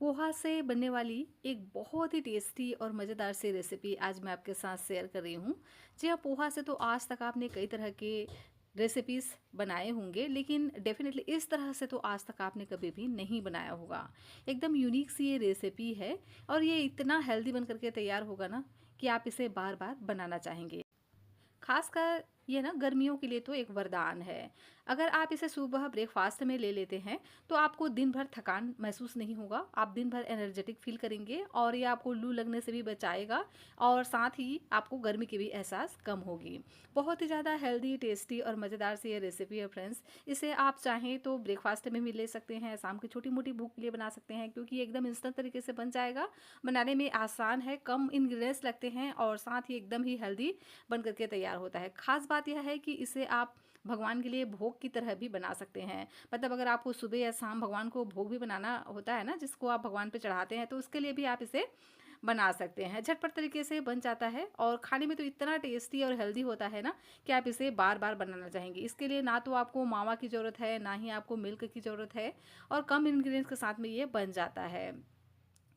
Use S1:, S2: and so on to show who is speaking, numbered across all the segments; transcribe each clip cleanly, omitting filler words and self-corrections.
S1: पोहा से बनने वाली एक बहुत ही टेस्टी और मज़ेदार सी रेसिपी आज मैं आपके साथ शेयर कर रही हूँ। जी हाँ, पोहा से तो आज तक आपने कई तरह के रेसिपीज़ बनाए होंगे, लेकिन डेफ़िनेटली इस तरह से तो आज तक आपने कभी भी नहीं बनाया होगा। एकदम यूनिक सी ये रेसिपी है और ये इतना हेल्दी बन कर के तैयार होगा ना कि आप इसे बार-बार बनाना चाहेंगे। खासकर ये ना गर्मियों के लिए तो एक वरदान है। अगर आप इसे सुबह ब्रेकफास्ट में ले लेते हैं तो आपको दिन भर थकान महसूस नहीं होगा। आप दिन भर एनर्जेटिक फील करेंगे और ये आपको लू लगने से भी बचाएगा और साथ ही आपको गर्मी की भी एहसास कम होगी। बहुत ही ज़्यादा हेल्दी, टेस्टी और मज़ेदार सी ये रेसिपी है फ्रेंड्स। इसे आप चाहें तो ब्रेकफास्ट में भी ले सकते हैं, शाम की छोटी-मोटी भूख के लिए बना सकते हैं, क्योंकि ये एकदम इंस्टेंट तरीके से बन जाएगा। बनाने में आसान है, कम इंग्रीडिएंट्स लगते हैं और साथ ही एकदम ही हेल्दी बन करके तैयार होता है। ख़ास बात यह है कि इसे आप भगवान के लिए भोग की तरह भी बना सकते हैं। मतलब अगर आपको सुबह या शाम भगवान को भोग भी बनाना होता है ना, जिसको आप भगवान पे चढ़ाते हैं, तो उसके लिए भी आप इसे बना सकते हैं। झटपट तरीके से बन जाता है और खाने में तो इतना टेस्टी और हेल्दी होता है ना कि आप इसे बार-बार बनाना चाहेंगे। इसके लिए ना तो आपको मावा की ज़रूरत है, ना ही आपको मिल्क की ज़रूरत है और कम इंग्रीडिएंट्स के साथ में ये बन जाता है।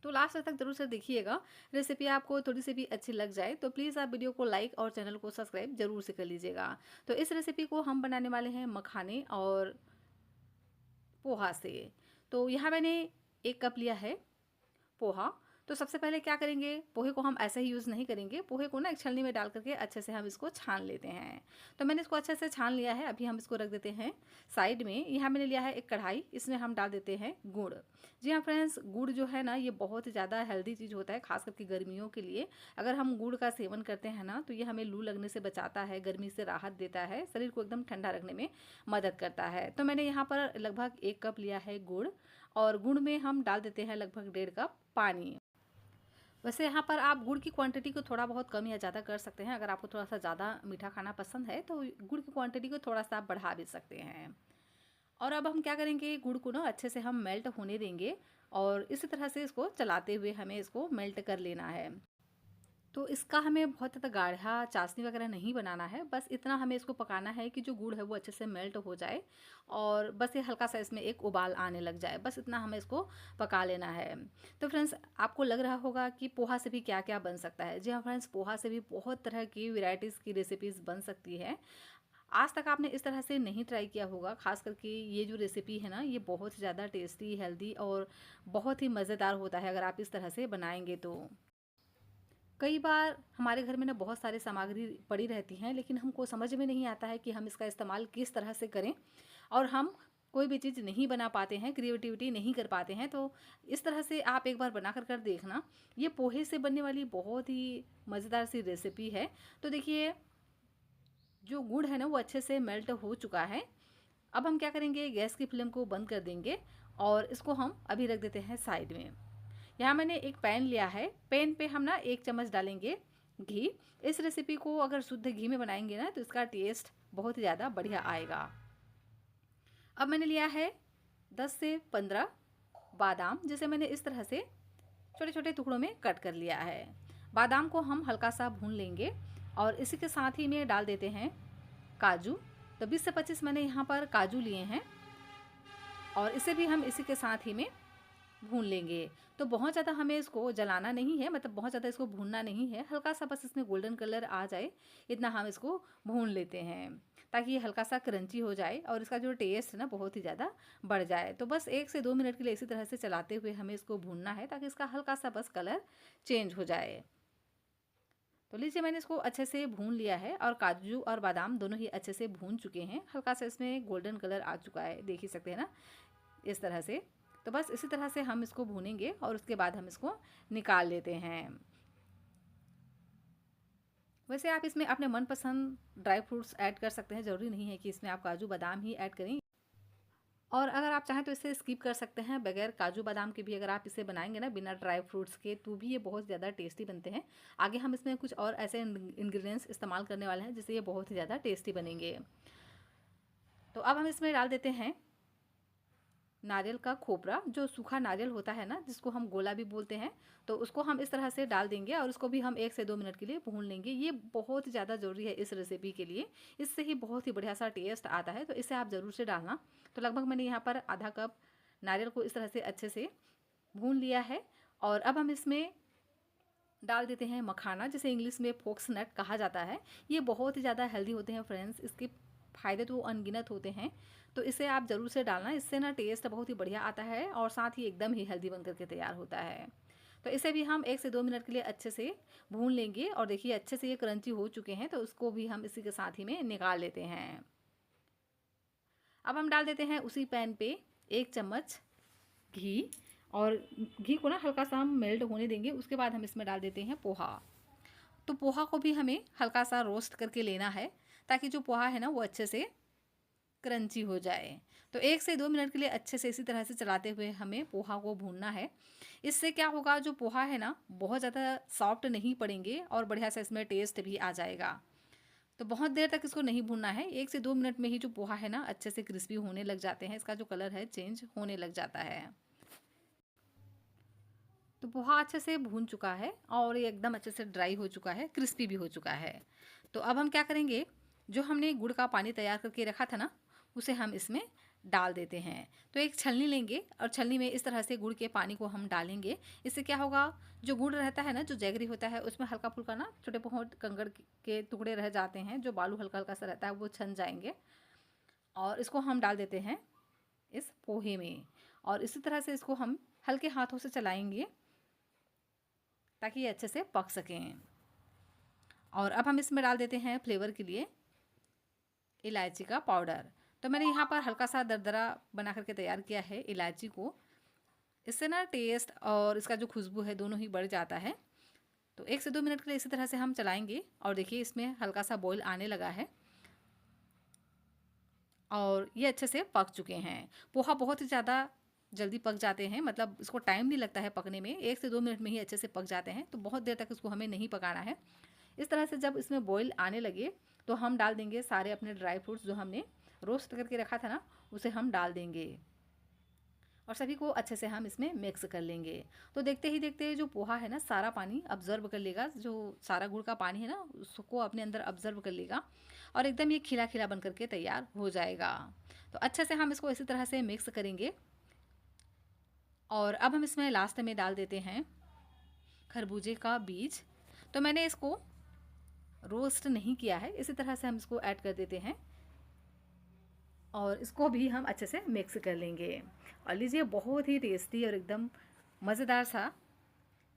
S1: तो लास्ट तक ज़रूर से देखिएगा। रेसिपी आपको थोड़ी सी भी अच्छी लग जाए तो प्लीज़ आप वीडियो को लाइक और चैनल को सब्सक्राइब ज़रूर से कर लीजिएगा। तो इस रेसिपी को हम बनाने वाले हैं मखाने और पोहा से। तो यहाँ मैंने 1 कप लिया है पोहा। तो सबसे पहले क्या करेंगे, पोहे को हम ऐसे ही यूज़ नहीं करेंगे। पोहे को ना एक छलनी में डाल करके अच्छे से हम इसको छान लेते हैं। तो मैंने इसको अच्छे से छान लिया है। अभी हम इसको रख देते हैं साइड में। यहाँ मैंने लिया है एक कढ़ाई, इसमें हम डाल देते हैं गुड़। जी हाँ फ्रेंड्स, गुड़ जो है ना ये बहुत ही ज़्यादा हेल्दी चीज़ होता है, खास करके गर्मियों के लिए। अगर हम गुड़ का सेवन करते हैं ना तो ये हमें लू लगने से बचाता है, गर्मी से राहत देता है, शरीर को एकदम ठंडा रखने में मदद करता है। तो मैंने यहाँ पर लगभग 1 कप लिया है गुड़ और गुड़ में हम डाल देते हैं लगभग 1.5 कप पानी। वैसे यहाँ पर आप गुड़ की क्वांटिटी को थोड़ा बहुत कम या ज़्यादा कर सकते हैं। अगर आपको थोड़ा सा ज़्यादा मीठा खाना पसंद है तो गुड़ की क्वांटिटी को थोड़ा सा आप बढ़ा भी सकते हैं। और अब हम क्या करेंगे, गुड़ को ना अच्छे से हम मेल्ट होने देंगे और इसी तरह से इसको चलाते हुए हमें इसको मेल्ट कर लेना है। तो इसका हमें बहुत ज़्यादा गाढ़ा चाशनी वगैरह नहीं बनाना है, बस इतना हमें इसको पकाना है कि जो गुड़ है वो अच्छे से मेल्ट हो जाए और बस ये हल्का सा इसमें एक उबाल आने लग जाए, बस इतना हमें इसको पका लेना है। तो फ्रेंड्स, आपको लग रहा होगा कि पोहा से भी क्या क्या बन सकता है। जी हाँ फ्रेंड्स, पोहा से भी बहुत तरह की वेराइटीज़ की रेसिपीज़ बन सकती है। आज तक आपने इस तरह से नहीं ट्राई किया होगा। खास करके ये जो रेसिपी है ना ये बहुत ज़्यादा टेस्टी, हेल्दी और बहुत ही मज़ेदार होता है अगर आप इस तरह से बनाएंगे तो। कई बार हमारे घर में ना बहुत सारी सामग्री पड़ी रहती हैं, लेकिन हमको समझ में नहीं आता है कि हम इसका इस्तेमाल किस तरह से करें और हम कोई भी चीज़ नहीं बना पाते हैं, क्रिएटिविटी नहीं कर पाते हैं। तो इस तरह से आप एक बार बना कर देखना। ये पोहे से बनने वाली बहुत ही मज़ेदार सी रेसिपी है। तो देखिए, जो गुड़ है ना वो अच्छे से मेल्ट हो चुका है। अब हम क्या करेंगे, गैस की फ्लेम को बंद कर देंगे और इसको हम अभी रख देते हैं साइड में। यहाँ मैंने एक पैन लिया है, पैन पे हम ना 1 चम्मच डालेंगे घी। इस रेसिपी को अगर शुद्ध घी में बनाएंगे ना तो इसका टेस्ट बहुत ही ज़्यादा बढ़िया आएगा। अब मैंने लिया है 10 से 15 बादाम, जिसे मैंने इस तरह से छोटे छोटे टुकड़ों में कट कर लिया है। बादाम को हम हल्का सा भून लेंगे और इसी के साथ ही में डाल देते हैं काजू। तो 20 से 25 मैंने यहाँ पर काजू लिए हैं और इसे भी हम इसी के साथ ही में भून लेंगे। तो बहुत ज़्यादा हमें इसको जलाना नहीं है, मतलब बहुत ज़्यादा इसको भूनना नहीं है, हल्का सा बस इसमें गोल्डन कलर आ जाए इतना हम इसको भून लेते हैं, ताकि ये हल्का सा क्रंची हो जाए और इसका जो टेस्ट है ना बहुत ही ज़्यादा बढ़ जाए। तो बस 1 से 2 मिनट के लिए इसी तरह से चलाते हुए हमें इसको भूनना है, ताकि इसका हल्का सा बस कलर चेंज हो जाए। तो लीजिए, मैंने इसको अच्छे से भून लिया है और काजू और बादाम दोनों ही अच्छे से भून चुके हैं। हल्का सा इसमें गोल्डन कलर आ चुका है, देख ही सकते हैं ना, इस तरह से। तो बस इसी तरह से हम इसको भूनेंगे और उसके बाद हम इसको निकाल लेते हैं। वैसे आप इसमें अपने मनपसंद ड्राई फ्रूट्स ऐड कर सकते हैं, ज़रूरी नहीं है कि इसमें आप काजू बादाम ही ऐड करें। और अगर आप चाहें तो इसे स्किप कर सकते हैं, बगैर काजू बादाम के भी अगर आप इसे बनाएंगे ना बिना ड्राई फ्रूट्स के, तो भी ये बहुत ज़्यादा टेस्टी बनते हैं। आगे हम इसमें कुछ और ऐसे इंग्रेडिएंट्स इस्तेमाल करने वाले हैं जिससे ये बहुत ही ज़्यादा टेस्टी बनेंगे। तो अब हम इसमें डाल देते हैं नारियल का खोपरा, जो सूखा नारियल होता है ना, जिसको हम गोला भी बोलते हैं। तो उसको हम इस तरह से डाल देंगे और उसको भी हम 1 से 2 मिनट के लिए भून लेंगे। ये बहुत ही ज़्यादा ज़रूरी है इस रेसिपी के लिए, इससे ही बहुत ही बढ़िया सा टेस्ट आता है। तो इसे आप ज़रूर से डालना। तो लगभग मैंने यहाँ पर आधा कप नारियल को इस तरह से अच्छे से भून लिया है। और अब हम इसमें डाल देते हैं मखाना, जिसे इंग्लिश में फोक्स नट कहा जाता है। ये बहुत ही ज़्यादा हेल्दी होते हैं फ्रेंड्स, इसके फ़ायदे तो अनगिनत होते हैं। तो इसे आप ज़रूर से डालना, इससे ना टेस्ट बहुत ही बढ़िया आता है और साथ ही एकदम ही हेल्दी बन करके तैयार होता है। तो इसे भी हम 1 से 2 मिनट के लिए अच्छे से भून लेंगे। और देखिए अच्छे से ये क्रंची हो चुके हैं, तो उसको भी हम इसी के साथ ही में निकाल लेते हैं। अब हम डाल देते हैं उसी पैन पे 1 चम्मच घी। और घी को ना हल्का सा हम मेल्ट होने देंगे। उसके बाद हम इसमें डाल देते हैं पोहा। तो पोहा को भी हमें हल्का सा रोस्ट करके लेना है, ताकि जो पोहा है ना वो अच्छे से क्रंची हो जाए। तो 1 से 2 मिनट के लिए अच्छे से इसी तरह से चलाते हुए हमें पोहा को भूनना है। इससे क्या होगा, जो पोहा है ना बहुत ज़्यादा सॉफ्ट नहीं पड़ेंगे और बढ़िया से इसमें टेस्ट भी आ जाएगा। तो बहुत देर तक इसको नहीं भूनना है, 1 से 2 मिनट में ही जो पोहा है ना अच्छे से क्रिस्पी होने लग जाते हैं, इसका जो कलर है चेंज होने लग जाता है। तो पोहा अच्छे से भून चुका है और ये एकदम अच्छे से ड्राई हो चुका है, क्रिस्पी भी हो चुका है। तो अब हम क्या करेंगे, जो हमने गुड़ का पानी तैयार करके रखा था ना, उसे हम इसमें डाल देते हैं। तो एक छलनी लेंगे और छलनी में इस तरह से गुड़ के पानी को हम डालेंगे। इससे क्या होगा, जो गुड़ रहता है ना, जो जैगरी होता है, उसमें हल्का फुल्का ना छोटे बहुत कंकड़ के टुकड़े रह जाते हैं, जो बालू हल्का हल्का सा रहता है वो छन जाएंगे। और इसको हम डाल देते हैं इस पोहे में। और इसी तरह से इसको हम हल्के हाथों से चलाएंगे, ताकि ये अच्छे से पक सकें। और अब हम इसमें डाल देते हैं फ्लेवर के लिए इलायची का पाउडर। तो मैंने यहाँ पर हल्का सा दरदरा बना करके तैयार किया है इलायची को। इससे ना टेस्ट और इसका जो खुशबू है दोनों ही बढ़ जाता है। तो 1 से 2 मिनट के लिए इसी तरह से हम चलाएंगे। और देखिए इसमें हल्का सा बॉईल आने लगा है और ये अच्छे से पक चुके हैं। पोहा बहुत ही ज़्यादा जल्दी पक जाते हैं, मतलब इसको टाइम नहीं लगता है पकने में, 1 से 2 मिनट में ही अच्छे से पक जाते हैं। तो बहुत देर तक इसको हमें नहीं पकाना है। इस तरह से जब इसमें बॉईल आने लगे तो हम डाल देंगे सारे अपने ड्राई फ्रूट्स, जो हमने रोस्ट करके रखा था ना उसे हम डाल देंगे। और सभी को अच्छे से हम इसमें मिक्स कर लेंगे। तो देखते ही देखते जो पोहा है ना सारा पानी अब्जर्व कर लेगा, जो सारा गुड़ का पानी है ना उसको अपने अंदर अब्जर्व कर लेगा और एकदम ये खिला खिला बन करके तैयार हो जाएगा। तो अच्छे से हम इसको इसी तरह से मिक्स करेंगे। और अब हम इसमें लास्ट में डाल देते हैं खरबूजे का बीज। तो मैंने इसको रोस्ट नहीं किया है, इसी तरह से हम इसको ऐड कर देते हैं और इसको भी हम अच्छे से मिक्स कर लेंगे। और लीजिए बहुत ही टेस्टी और एकदम मज़ेदार सा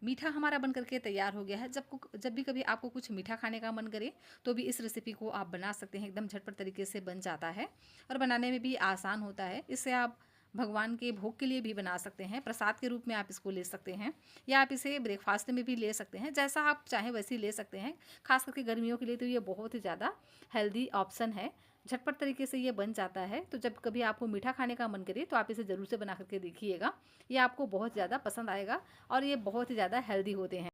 S1: मीठा हमारा बन करके तैयार हो गया है। जब भी कभी आपको कुछ मीठा खाने का मन करे तो भी इस रेसिपी को आप बना सकते हैं। एकदम झटपट तरीके से बन जाता है और बनाने में भी आसान होता है। इससे आप भगवान के भोग के लिए भी बना सकते हैं, प्रसाद के रूप में आप इसको ले सकते हैं, या आप इसे ब्रेकफास्ट में भी ले सकते हैं। जैसा आप चाहें वैसे ही ले सकते हैं। खास करके गर्मियों के लिए तो ये बहुत ही ज़्यादा हेल्दी ऑप्शन है। झटपट तरीके से ये बन जाता है। तो जब कभी आपको मीठा खाने का मन करे तो आप इसे ज़रूर से बना करके देखिएगा, ये आपको बहुत ज़्यादा पसंद आएगा और ये बहुत ही ज़्यादा हेल्दी होते हैं।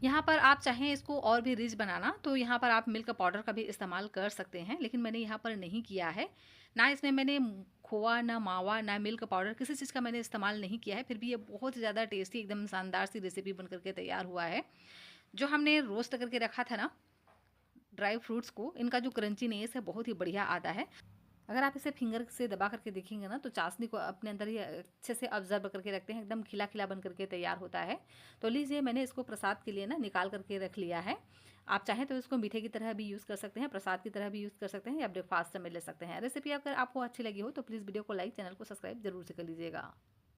S1: यहाँ पर आप चाहें इसको और भी रिच बनाना तो यहाँ पर आप मिल्क पाउडर का भी इस्तेमाल कर सकते हैं, लेकिन मैंने यहाँ पर नहीं किया है। ना इसमें मैंने खोआ, ना मावा, ना मिल्क पाउडर, किसी चीज़ का मैंने इस्तेमाल नहीं किया है। फिर भी ये बहुत ज़्यादा टेस्टी एकदम शानदार सी रेसिपी बन करके तैयार हुआ है। जो हमने रोस्ट करके रखा था ना ड्राई फ्रूट्स को, इनका जो क्रंचीनेस है बहुत ही बढ़िया आता है। अगर आप इसे फिंगर से दबा करके देखेंगे ना तो चाशनी को अपने अंदर ही अच्छे से ऑब्जर्व करके रखते हैं, एकदम खिला खिला बन करके तैयार होता है। तो लीजिए मैंने इसको प्रसाद के लिए ना निकाल करके रख लिया है। आप चाहें तो इसको मीठे की तरह भी यूज़ कर सकते हैं, प्रसाद की तरह भी यूज़ कर सकते हैं, या ब्रेकफास्ट में ले सकते हैं। रेसिपी अगर आपको अच्छी लगी हो तो प्लीज़ वीडियो को लाइक, चैनल को सब्सक्राइब जरूर से कर लीजिएगा।